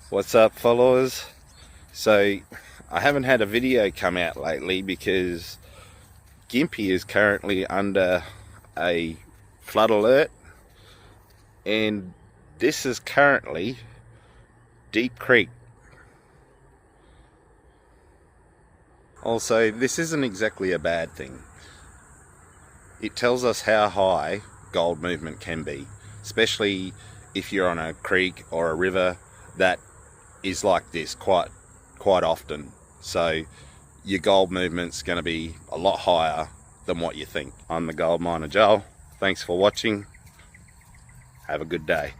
What's up, followers? So I haven't had a video come out lately because Gympie is currently under a flood alert, and this is currently Deep Creek. Also, this isn't exactly a bad thing. It tells us how high gold movement can be, especially if you're on a creek or a river that is like this quite often. So your gold movement's going to be a lot higher than what you think. I'm the gold miner Joel. Thanks for watching. Have a good day.